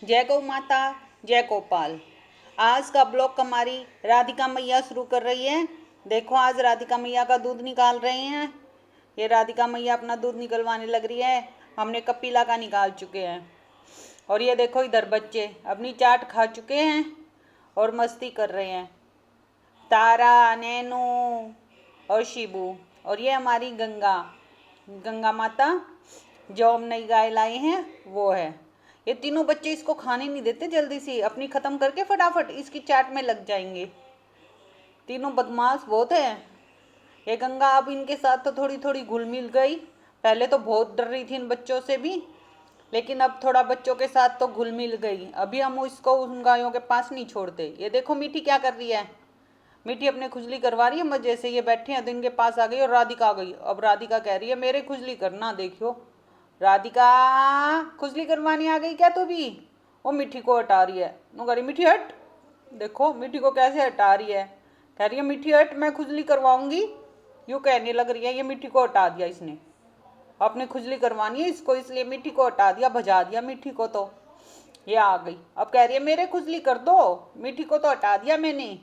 जय गौ माता, जय गोपाल। आज का ब्लॉग हमारी राधिका मैया शुरू कर रही है। देखो आज राधिका मैया का दूध निकाल रहे हैं। ये राधिका मैया अपना दूध निकलवाने लग रही है। हमने कपिला का निकाल चुके हैं। और ये देखो इधर बच्चे अपनी चाट खा चुके हैं और मस्ती कर रहे हैं। तारा, नैनू और शिबू। और ये हमारी गंगा गंगा माता जो हम नई गाय लाए हैं वो है। ये तीनों बच्चे इसको खाने नहीं देते, जल्दी से अपनी खत्म करके फटाफट इसकी चाट में लग जाएंगे। तीनों बदमाश बहुत है। ये गंगा अब इनके साथ तो थोड़ी थोड़ी घुल मिल गई। पहले तो बहुत डर रही थी इन बच्चों से भी, लेकिन अब थोड़ा बच्चों के साथ तो घुल मिल गई। अभी हम इसको उन गायों के पास नहीं छोड़ते। ये देखो मीठी क्या कर रही है। मीठी अपने खुजली करवा रही है मजे से। ये बैठे हैं तो इनके पास आ गई और राधिका आ गई। अब राधिका कह रही है मेरे खुजली करना। देखियो राधिका खुजली करवानी आ गई क्या तू भी। वो मिठी को हटा रही है। वो कह रही मिठी हट। देखो मिठी को कैसे हटा रही है। कह रही है मिठी हट, मैं खुजली करवाऊंगी। यूँ कहने लग रही है। ये मिठी को हटा दिया इसने। अपने खुजली करवानी है इसको, इसलिए मिठी को हटा दिया, भजा दिया मिठी को। तो ये आ गई। अब कह रही है मेरे खुजली कर दो। मिठी को तो हटा दिया मैंने,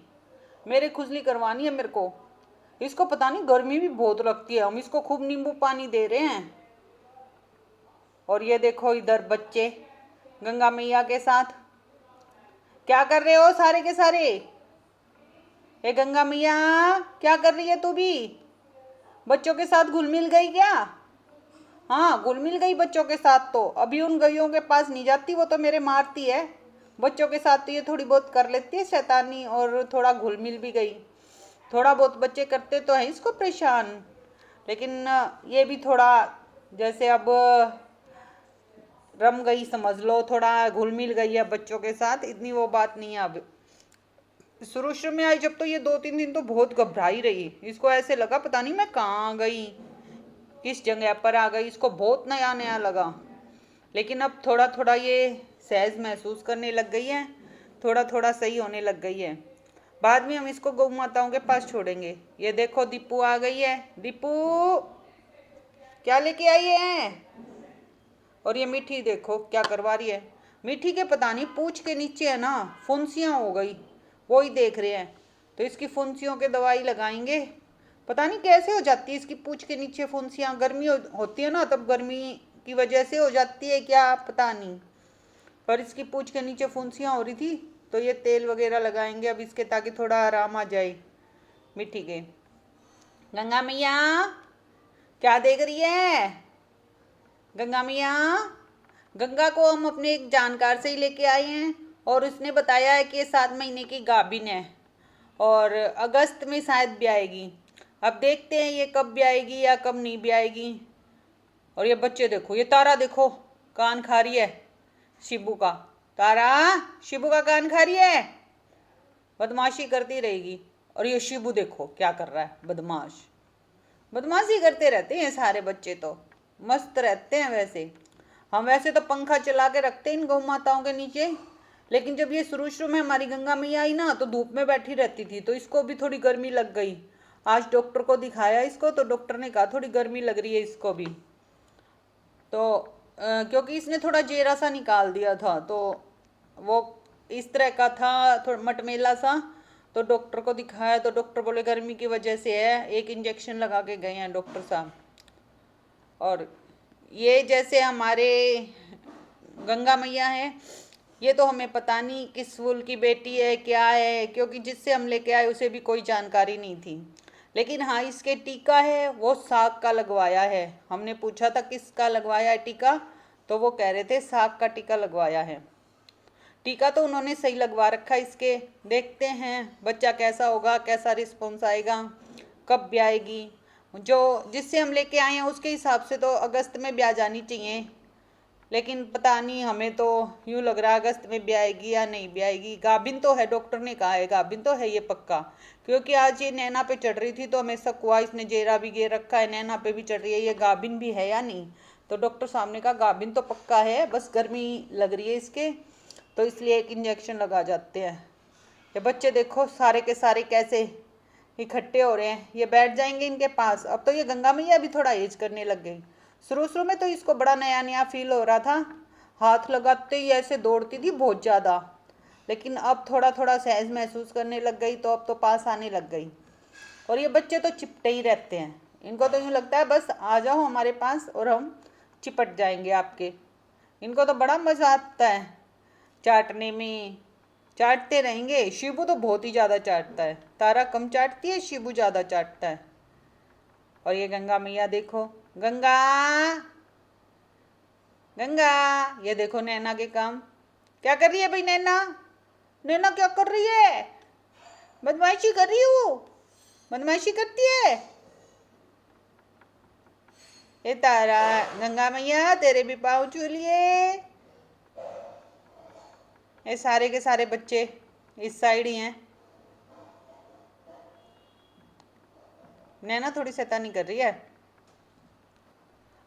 मेरे खुजली करवानी है मेरे को। इसको पता नहीं गर्मी भी बहुत लगती है। हम इसको खूब नींबू पानी दे रहे हैं। और ये देखो इधर बच्चे गंगा मैया के साथ क्या कर रहे हो सारे के सारे। ये गंगा मैया क्या कर रही है तू भी। बच्चों के साथ घुल मिल गई क्या। हाँ घुल मिल गई बच्चों के साथ। तो अभी उन गैयों के पास नहीं जाती, वो तो मेरे मारती है। बच्चों के साथ तो ये थोड़ी बहुत कर लेती है शैतानी, और थोड़ा घुल मिल भी गई। थोड़ा बहुत बच्चे करते तो हैं इसको परेशान, लेकिन ये भी थोड़ा जैसे अब रम गई समझ लो, थोड़ा घुल मिल गई है बच्चों के साथ। इतनी वो बात नहीं है अब। शुरू शुरू में आई जब तो ये 2-3 दिन तो बहुत घबराई रही। इसको ऐसे लगा पता नहीं मैं कहाँ आ गई, किस जगह पर आ गई। इसको बहुत नया नया लगा। लेकिन अब थोड़ा थोड़ा ये सहज महसूस करने लग गई है। थोड़ा थोड़ा सही होने लग गई है। बाद में हम इसको गौ माताओं के पास छोड़ेंगे। ये देखो दीपू आ गई है। दीपू क्या लेके आई है। और ये मीठी देखो क्या करवा रही है। मीठी के पता नहीं पूंछ के नीचे है ना फुंसियाँ हो गई, वो ही देख रहे हैं। तो इसकी फुंसियों के दवाई लगाएंगे। पता नहीं कैसे हो जाती है इसकी पूंछ के नीचे फुंसियाँ। गर्मी होती है ना, तब गर्मी की वजह से हो जाती है क्या पता नहीं। पर इसकी पूंछ के नीचे फुंसियाँ हो रही थी, तो ये तेल वगैरह लगाएंगे अब इसके, ताकि थोड़ा आराम आ जाए मिट्टी के। गंगा मैया क्या देख रही है। गंगा मैया, गंगा को हम अपने एक जानकार से ही लेके आए हैं, और उसने बताया है कि ये 7 महीने की गाभिन है और अगस्त में शायद ब्याएगी। अब देखते हैं ये कब ब्याएगी या कब नहीं ब्याएगी। और ये बच्चे देखो, ये तारा देखो कान खा रही है शिबू का। तारा शिबू का कान खा रही है, बदमाशी करती रहेगी। और ये शिबू देखो क्या कर रहा है, बदमाश। बदमाशी करते रहते हैं सारे बच्चे, तो मस्त रहते हैं। वैसे हम वैसे तो पंखा चला के रखते हैं इन गौ माताओं के नीचे, लेकिन जब ये शुरू शुरू में हमारी गंगा मैया आई ना तो धूप में बैठी रहती थी, तो इसको भी थोड़ी गर्मी लग गई। आज डॉक्टर को दिखाया इसको, तो डॉक्टर ने कहा थोड़ी गर्मी लग रही है इसको भी। तो क्योंकि इसने थोड़ा जेरा सा निकाल दिया था, तो वो इस तरह का था थोड़ा मटमेला सा। तो डॉक्टर को दिखाया तो डॉक्टर बोले गर्मी की वजह से है। एक इंजेक्शन लगा के गए हैं डॉक्टर साहब। और ये जैसे हमारे गंगा मैया है, ये तो हमें पता नहीं किस फूल की बेटी है क्या है, क्योंकि जिससे हम लेके आए उसे भी कोई जानकारी नहीं थी। लेकिन हाँ इसके टीका है वो साग का लगवाया है। हमने पूछा था किसका लगवाया है टीका, तो वो कह रहे थे साग का टीका लगवाया है। टीका तो उन्होंने सही लगवा रखा इसके। देखते हैं बच्चा कैसा होगा, कैसा रिस्पॉन्स आएगा, कब ब्याएगी। जो जिससे हम लेके आए हैं उसके हिसाब से तो अगस्त में ब्याह जानी चाहिए, लेकिन पता नहीं हमें तो यूँ लग रहा है अगस्त में ब्याएगी या नहीं ब्याएगी। गाभिन तो है, डॉक्टर ने कहा है गाभिन तो है ये पक्का। क्योंकि आज ये नैना पे चढ़ रही थी तो हमें शक हुआ, इसने जेरा भी गे रखा है, नैना पे भी चढ़ रही है, ये गाभिन भी है या नहीं। तो डॉक्टर साहब ने कहा गाभिन तो पक्का है, बस गर्मी लग रही है इसके, तो इसलिए एक इंजेक्शन लगा जाते हैं। ये बच्चे देखो सारे के सारे कैसे इकट्ठे हो रहे हैं। ये बैठ जाएंगे इनके पास। अब तो ये गंगा मैया भी थोड़ा एज करने लग गई। शुरू शुरू में तो इसको बड़ा नया नया फील हो रहा था, हाथ लगाते ही ऐसे दौड़ती थी बहुत ज़्यादा, लेकिन अब थोड़ा थोड़ा सहज महसूस करने लग गई तो अब तो पास आने लग गई। और ये बच्चे तो चिपटे ही रहते हैं, इनको तो यूँ लगता है बस आ जाओ हमारे पास और हम चिपट जाएंगे आपके। इनको तो बड़ा मज़ा आता है चाटने में, चाटते रहेंगे। शिबू तो बहुत ही ज़्यादा चाटता है, तारा कम चाटती है, शिबू ज़्यादा चाटता है। और ये गंगा मैया देखो, गंगा गंगा, ये देखो नैना के काम। क्या कर रही है भाई नैना? नैना क्या कर रही है? बदमाशी कर रही है वो, बदमाशी करती है। ये तारा, गंगा मैया तेरे भी पाँव छू लिए। ये सारे के सारे बच्चे इस साइड ही हैं। नैना थोड़ी शैतानी कर रही है।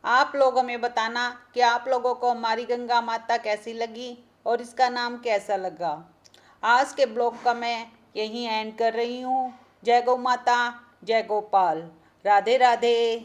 आप लोग हमें बताना कि आप लोगों को हमारी गंगा माता कैसी लगी और इसका नाम कैसा लगा। आज के ब्लॉग का मैं यहीं एंड कर रही हूँ। जय गौ माता, जय गोपाल, राधे राधे।